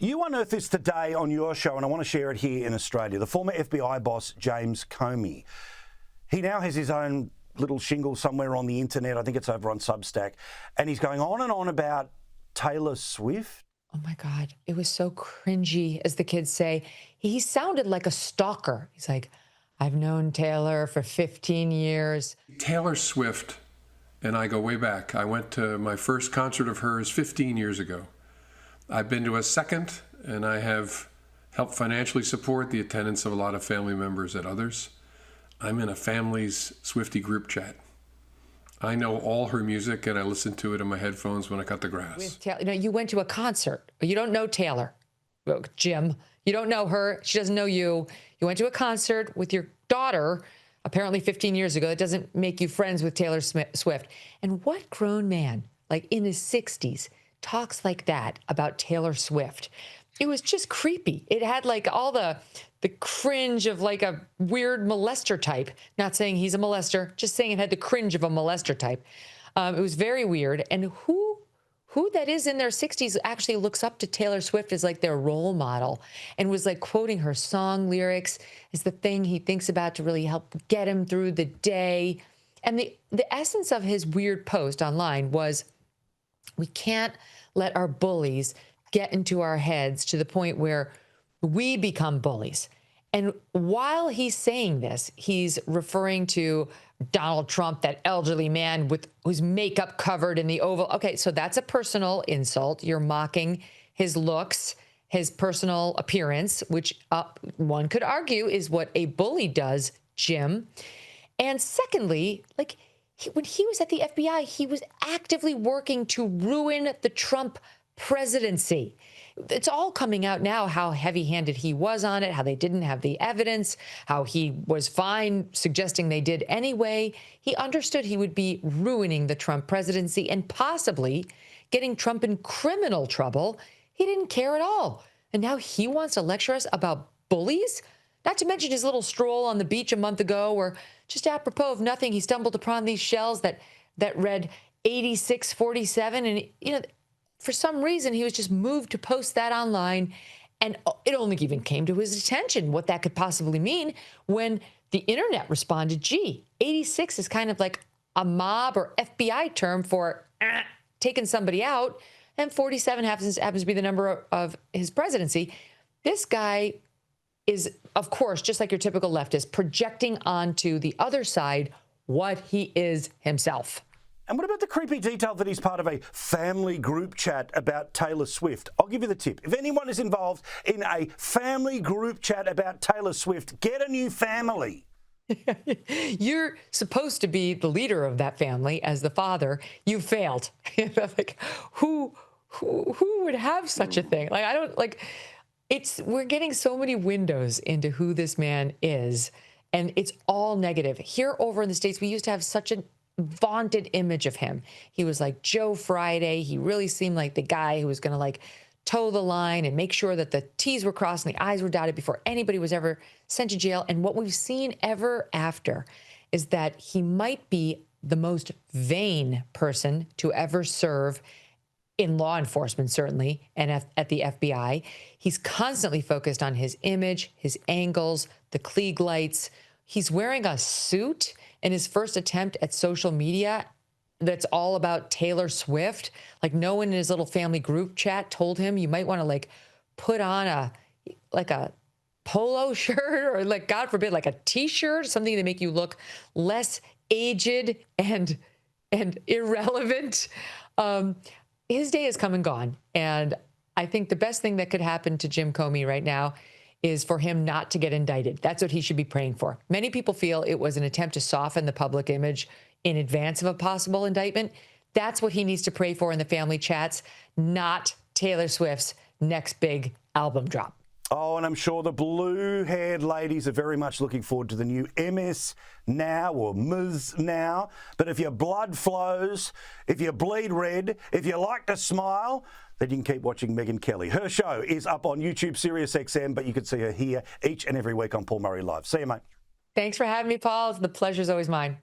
You unearthed this today on your show, and I want to share it here in Australia. The former FBI boss, James Comey, he now has his own little shingle somewhere on the internet. I think it's over on Substack. And he's going on and on about Taylor Swift. Oh, my God. It was so cringy, as the kids say. He sounded like a stalker. He's like, I've known Taylor for 15 years. Taylor Swift and I go way back. I went to my first concert of hers 15 years ago. I've been to a second, and I have helped financially support the attendance of a lot of family members at others. I'm in a family's Swiftie group chat. I know all her music, and I listen to it in my headphones when I cut the grass. You went to a concert, but you don't know Taylor, Jim. You don't know her. She doesn't know you. You went to a concert with your daughter, apparently 15 years ago. It doesn't make you friends with Taylor Swift. And what grown man, like in his 60s, talks like that about Taylor Swift? It was just creepy. It had like all the cringe of like a weird molester type. Not saying he's a molester, just saying it had the cringe of a molester type. It was very weird. And who that is in their 60s actually looks up to Taylor Swift as like their role model and was like quoting her song lyrics is the thing he thinks about to really help get him through the day. And the essence of his weird post online was, we can't let our bullies get into our heads to the point where we become bullies. And while he's saying this, he's referring to Donald Trump, that elderly man with whose makeup covered in the Oval. Okay, so that's a personal insult. You're mocking his looks, his personal appearance, which one could argue is what a bully does, Jim. And secondly, when he was at the FBI, he was actively working to ruin the Trump presidency. It's all coming out now how heavy-handed he was on it, how they didn't have the evidence, how he was fine suggesting they did anyway. He understood he would be ruining the Trump presidency and possibly getting Trump in criminal trouble. He didn't care at all. And now he wants to lecture us about bullies? Not to mention his little stroll on the beach a month ago where, just apropos of nothing, he stumbled upon these shells that read 8647. And, for some reason, he was just moved to post that online. And it only even came to his attention what that could possibly mean when the internet responded, gee, 86 is kind of like a mob or FBI term for taking somebody out. And 47 happens to be the number of his presidency. This guy is, of course, just like your typical leftist, projecting onto the other side what he is himself. And what about the creepy detail that he's part of a family group chat about Taylor Swift? I'll give you the tip. If anyone is involved in a family group chat about Taylor Swift, get a new family. You're supposed to be the leader of that family as the father. You failed. Like, who would have such a thing? Like, I don't like. We're getting so many windows into who this man is, and it's all negative. Here over in the States, we used to have such a vaunted image of him. He was like Joe Friday. He really seemed like the guy who was going to like toe the line and make sure that the T's were crossed and the I's were dotted before anybody was ever sent to jail. And what we've seen ever after is that he might be the most vain person to ever serve in law enforcement, certainly, and at the FBI. He's constantly focused on his image, his angles, the Klieg lights. He's wearing a suit in his first attempt at social media that's all about Taylor Swift. Like, no one in his little family group chat told him you might want to like put on a polo shirt or like, God forbid, like a t-shirt, something to make you look less aged and irrelevant. His day has come and gone. And I think the best thing that could happen to Jim Comey right now is for him not to get indicted. That's what he should be praying for. Many people feel it was an attempt to soften the public image in advance of a possible indictment. That's what he needs to pray for in the family chats, not Taylor Swift's next big album drop. Oh, and I'm sure the blue-haired ladies are very much looking forward to the new MS Now or Ms. Now. But if your blood flows, if you bleed red, if you like to smile, then you can keep watching Megyn Kelly. Her show is up on YouTube, SiriusXM, but you can see her here each and every week on Paul Murray Live. See you, mate. Thanks for having me, Paul. The pleasure's always mine.